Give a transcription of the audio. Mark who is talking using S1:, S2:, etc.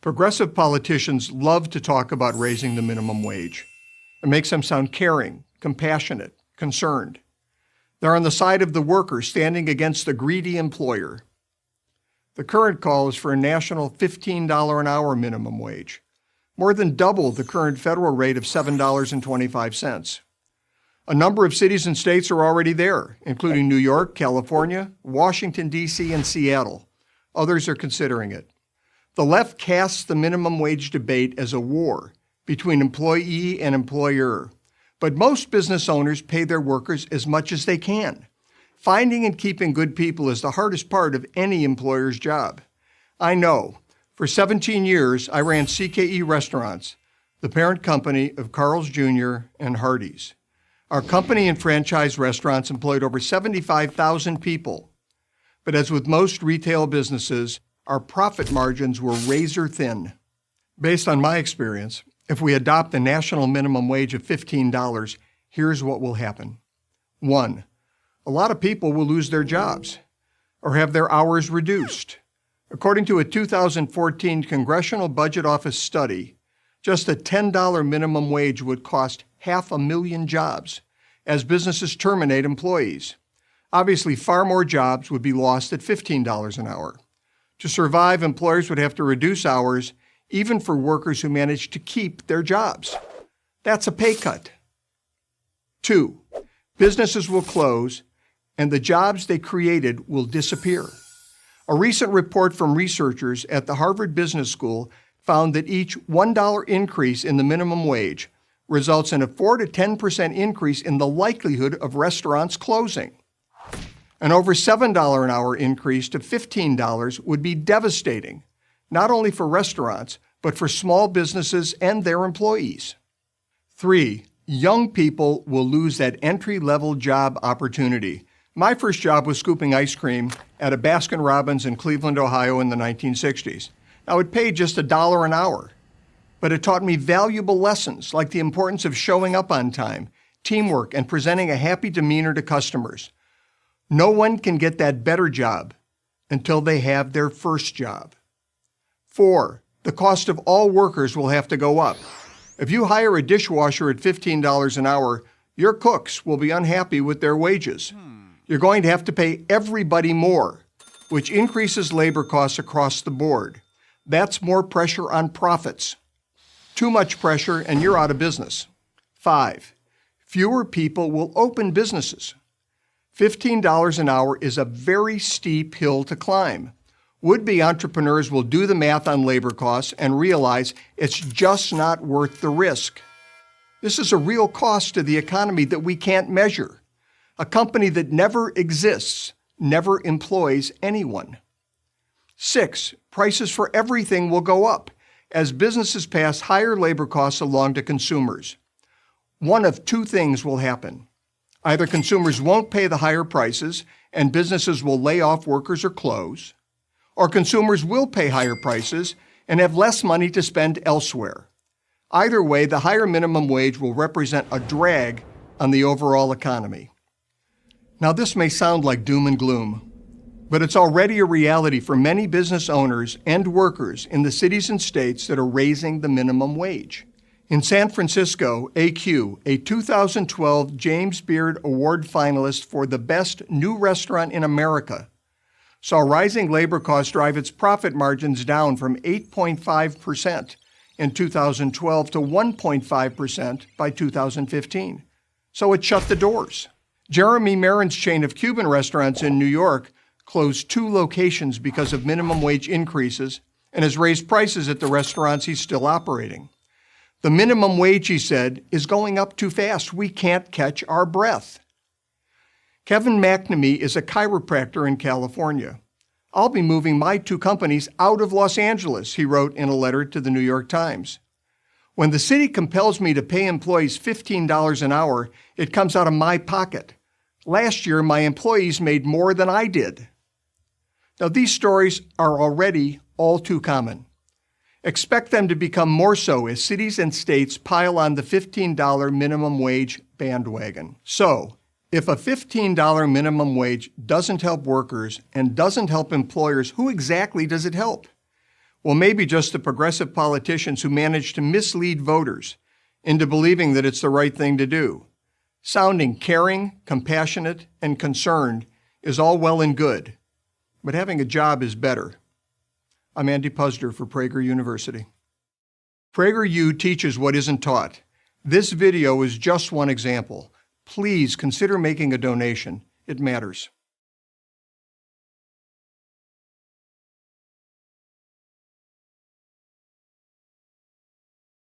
S1: Progressive politicians love to talk about raising the minimum wage. It makes them sound caring, compassionate, concerned. They're on the side of the worker, standing against the greedy employer. The current call is for a national $15 an hour minimum wage, more than double the current federal rate of $7.25. A number of cities and states are already there, including New York, California, Washington, D.C., and Seattle. Others are considering it. The left casts the minimum wage debate as a war between employee and employer. But most business owners pay their workers as much as they can. Finding and keeping good people is the hardest part of any employer's job. I know. For 17 years, I ran CKE Restaurants, the parent company of Carl's Jr. and Hardee's. Our company and franchise restaurants employed over 75,000 people. But as with most retail businesses, our profit margins were razor thin. Based on my experience, if we adopt the national minimum wage of $15, here's what will happen. 1, a lot of people will lose their jobs or have their hours reduced. According to a 2014 Congressional Budget Office study, just a $10 minimum wage would cost 500,000 jobs as businesses terminate employees. Obviously, far more jobs would be lost at $15 an hour. To survive, employers would have to reduce hours, even for workers who manage to keep their jobs. That's a pay cut. 2, businesses will close, and the jobs they created will disappear. A recent report from researchers at the Harvard Business School found that each $1 increase in the minimum wage results in a 4 to 10% increase in the likelihood of restaurants closing. An over $7 an hour increase to $15 would be devastating, not only for restaurants, but for small businesses and their employees. 3, young people will lose that entry-level job opportunity. My first job was scooping ice cream at a Baskin-Robbins in Cleveland, Ohio in the 1960s. Now, it paid just $1 an hour, but it taught me valuable lessons like the importance of showing up on time, teamwork, and presenting a happy demeanor to customers. No one can get that better job until they have their first job. 4, the cost of all workers will have to go up. If you hire a dishwasher at $15 an hour, your cooks will be unhappy with their wages. You're going to have to pay everybody more, which increases labor costs across the board. That's more pressure on profits. Too much pressure and you're out of business. 5, fewer people will open businesses. $15 an hour is a very steep hill to climb. Would-be entrepreneurs will do the math on labor costs and realize it's just not worth the risk. This is a real cost to the economy that we can't measure. A company that never exists never employs anyone. 6, prices for everything will go up as businesses pass higher labor costs along to consumers. One of 2 things will happen. Either consumers won't pay the higher prices and businesses will lay off workers or close, or consumers will pay higher prices and have less money to spend elsewhere. Either way, the higher minimum wage will represent a drag on the overall economy. Now, this may sound like doom and gloom, but it's already a reality for many business owners and workers in the cities and states that are raising the minimum wage. In San Francisco, AQ, a 2012 James Beard Award finalist for the best new restaurant in America, saw rising labor costs drive its profit margins down from 8.5% in 2012 to 1.5% by 2015. So it shut the doors. Jeremy Marin's chain of Cuban restaurants in New York closed 2 locations because of minimum wage increases and has raised prices at the restaurants he's still operating. The minimum wage, he said, is going up too fast. We can't catch our breath. Kevin McNamee is a chiropractor in California. I'll be moving my 2 companies out of Los Angeles, he wrote in a letter to the New York Times. When the city compels me to pay employees $15 an hour, it comes out of my pocket. Last year, my employees made more than I did. Now, these stories are already all too common. Expect them to become more so as cities and states pile on the $15 minimum wage bandwagon. So, if a $15 minimum wage doesn't help workers and doesn't help employers, who exactly does it help? Well, maybe just the progressive politicians who manage to mislead voters into believing that it's the right thing to do. Sounding caring, compassionate, and concerned is all well and good, but having a job is better. I'm Andy Puzder for Prager University. PragerU teaches what isn't taught. This video is just one example. Please consider making a donation. It matters.